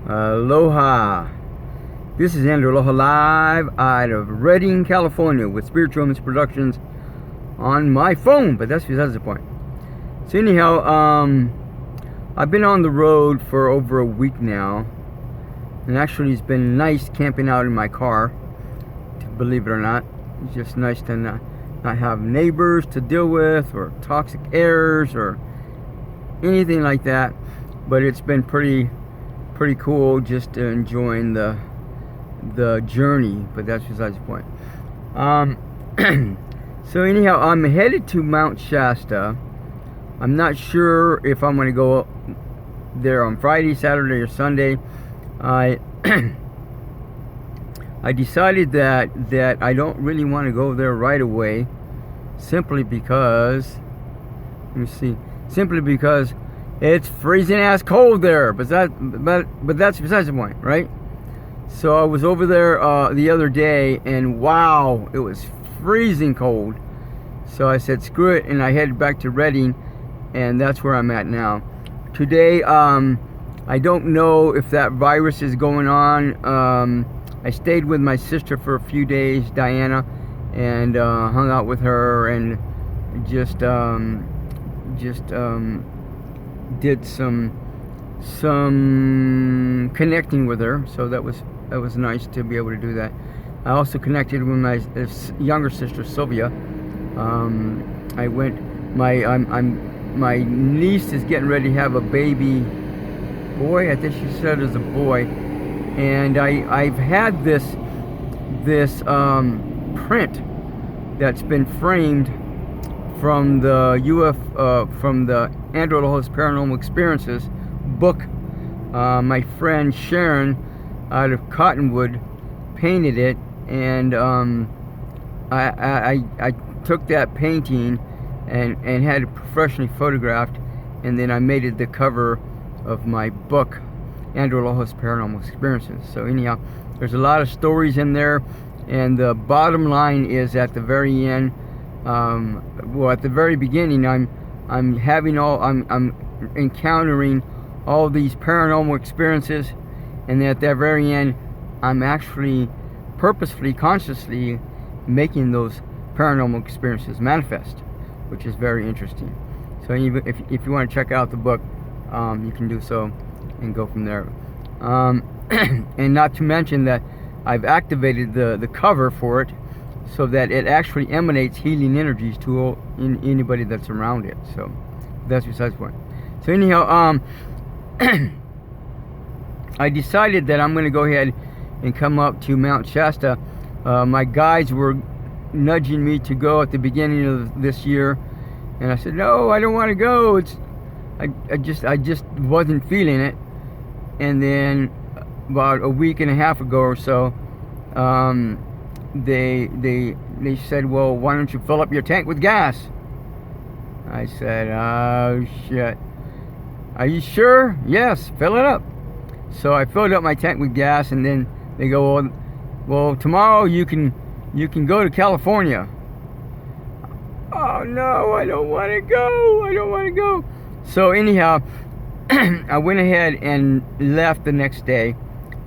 Aloha. This is Aloha live out of Redding, California with Spiritual Omens Productions on my phone, but that's besides the point. So anyhow, I've been on the road for over a week now, and actually it's been nice camping out in my car, believe it or not. It's just nice to not have neighbors to deal with or toxic airs or anything like that, but it's been pretty cool just enjoying the journey, but that's besides the point. So anyhow, I'm headed to Mount Shasta. I'm not sure if I'm going to go there on Friday, Saturday, or Sunday. I decided that I don't really want to go there right away, simply because, simply because it's freezing ass cold there. But that's besides the point, right? So I was over there the other day, and wow, it was freezing cold. So I said screw it, and I headed back to Redding, and that's where I'm at now. Today, I don't know if that virus is going on. I stayed with my sister for a few days, Diana, and hung out with her, and just did some connecting with her. So that was nice to be able to do that. I also connected with my younger sister, Sylvia. My niece is getting ready to have a baby boy. I think she said it was a boy. And I've had this print that's been framed from the from the Aloha's Paranormal Experiences book. My friend Sharon out of Cottonwood painted it, and I took that painting and had it professionally photographed, and then I made it the cover of my book, Aloha's Paranormal Experiences. So anyhow, there's a lot of stories in there, and the bottom line is at the very end, well, at the very beginning, I'm encountering all these paranormal experiences, and at the very end, I'm actually purposefully, consciously making those paranormal experiences manifest, which is very interesting. So if you want to check out the book, you can do so and go from there. And not to mention that I've activated the cover for it, so that it actually emanates healing energies to anybody that's around it. So that's besides the point. So anyhow, I decided that I'm going to go ahead and come up to Mount Shasta. My guides were nudging me to go at the beginning of this year, and I said no, I don't want to go. I just wasn't feeling it. And then about a week and a half ago or so, they said, well, why don't you fill up your tank with gas? I said, oh shit, are you sure? Yes, fill it up. So I filled up my tank with gas, and then they go, well, tomorrow you can go to California. Oh no, I don't want to go. So anyhow, I went ahead and left the next day,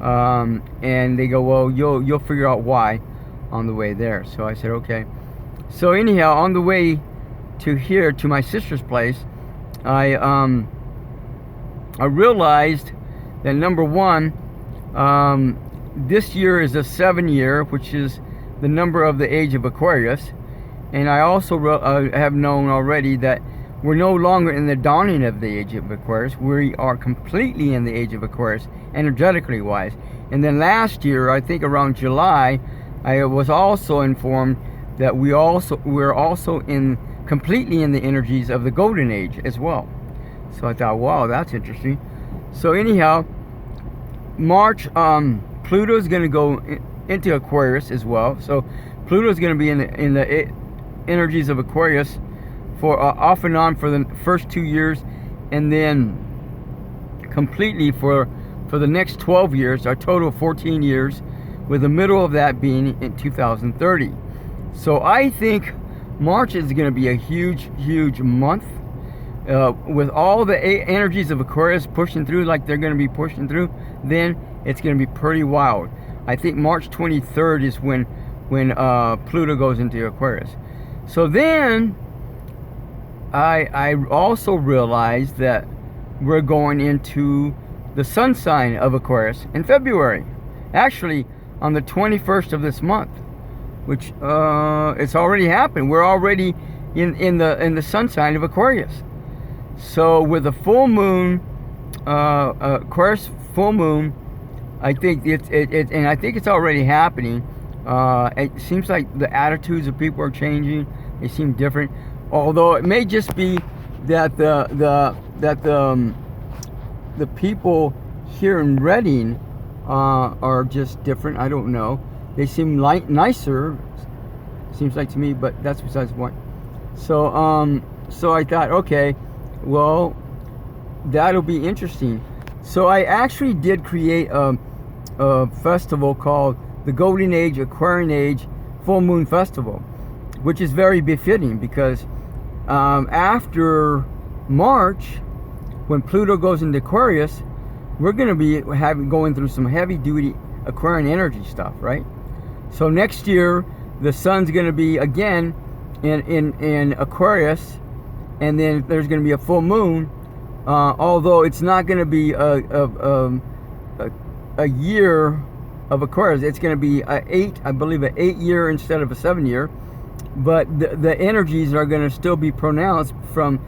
and they go, well, you'll figure out why on the way there. So I said okay. So anyhow, on the way to here, to my sister's place, I realized that number one, this year is a 7 year, which is the number of the age of Aquarius, and I also have known already that we're no longer in the dawning of the age of Aquarius. We are completely in the age of Aquarius, energetically wise. And then last year, I think around July, I was also informed that we're also completely in the energies of the golden age as well. So I thought, wow, that's interesting. So anyhow, March, Pluto's going to go into Aquarius as well. So Pluto's going to be in the energies of Aquarius for off and on for the first 2 years, and then completely for the next 12 years, a total of 14 years, with the middle of that being in 2030. So I think March is going to be a huge month. with all the energies of Aquarius pushing through like they're going to be pushing through, then it's going to be pretty wild. I think March 23rd is when Pluto goes into Aquarius. So then I also realized that we're going into the sun sign of Aquarius in February. Actually, on the 21st of this month, which it's already happened. We're already in the sun sign of Aquarius. So with the full moon, Aquarius full moon, I think and I think it's already happening. It seems like the attitudes of people are changing. They seem different. Although it may just be that the people here in Reading are just different. I don't know. They seem nicer, seems like to me, but that's besides the point. So so I thought, okay, well, that'll be interesting. So I actually did create a festival called the Golden Age Aquarian Age Full Moon Festival, which is very befitting because after March, when Pluto goes into Aquarius, we're going to be going through some heavy duty Aquarian energy stuff, right? So next year the sun's going to be again in Aquarius, and then there's going to be a full moon, although it's not going to be a year of Aquarius. It's going to be I believe an 8 year instead of a 7 year, but the energies are going to still be pronounced from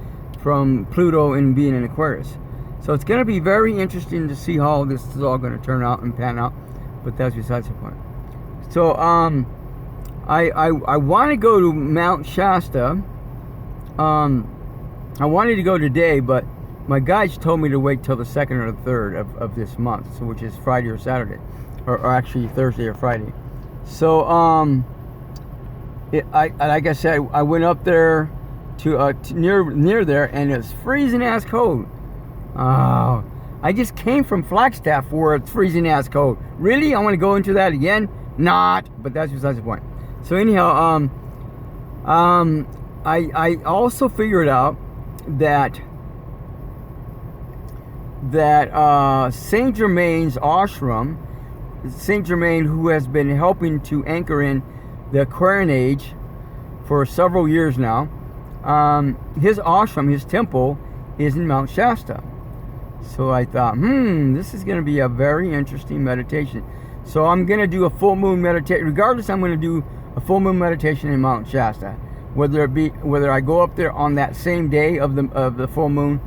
Pluto and being in Aquarius. So it's going to be very interesting to see how this is all going to turn out and pan out, but that's besides the point. So I want to go to Mount Shasta. I wanted to go today, but my guides told me to wait till the 2nd or the 3rd of this month, so which is Friday or Saturday, or actually Thursday or Friday. So like I said, I went up there to near there, and it's freezing ass cold. I just came from Flagstaff where it's freezing ass cold. Really? I want to go into that again? Not, but that's besides the point. So anyhow, I also figured out that Saint Germain's ashram, Saint Germain, who has been helping to anchor in the Aquarian Age for several years now, his ashram, his temple, is in Mount Shasta. So I thought, this is going to be a very interesting meditation. So I'm going to do a full moon meditation. Regardless, I'm going to do a full moon meditation in Mount Shasta. Whether I go up there on that same day of the full moon,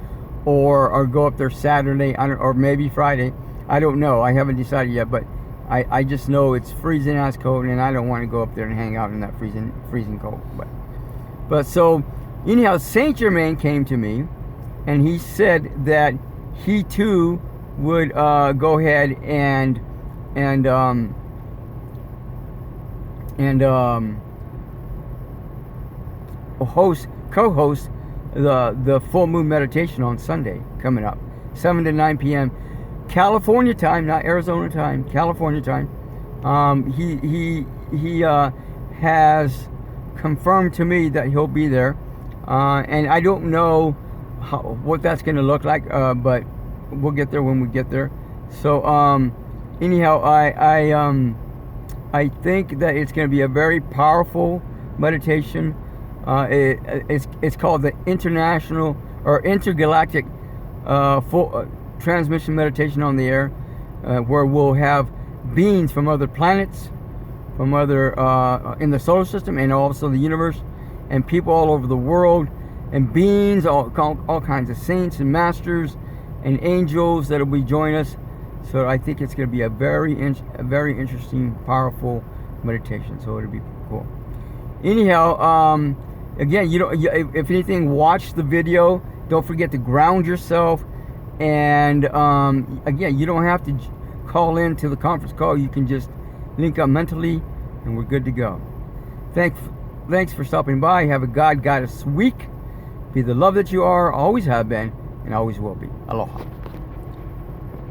or go up there Saturday, or maybe Friday. I don't know. I haven't decided yet, but I just know it's freezing ass cold, and I don't want to go up there and hang out in that freezing cold. But so anyhow, Saint Germain came to me, and he said that he too would go ahead and co-host the full moon meditation on Sunday coming up, 7 to 9 p.m. California time, not Arizona time, California time. He has confirmed to me that he'll be there, and I don't know what that's going to look like, but we'll get there when we get there. So anyhow, I think that it's going to be a very powerful meditation. It's called the International or InterGalactic full transmission meditation on the air, where we'll have beings from other planets, from other in the solar system, and also the universe, and people all over the world, and beings, all kinds of saints and masters and angels that will be joining us. So I think it's going to be a very interesting, powerful meditation. So it'll be cool. Anyhow, again, if anything, watch the video. Don't forget to ground yourself. And again, you don't have to call in to the conference call. You can just link up mentally, and we're good to go. Thanks for stopping by. Have a God Goddess week. Be the love that you are, always have been, and always will be. Aloha.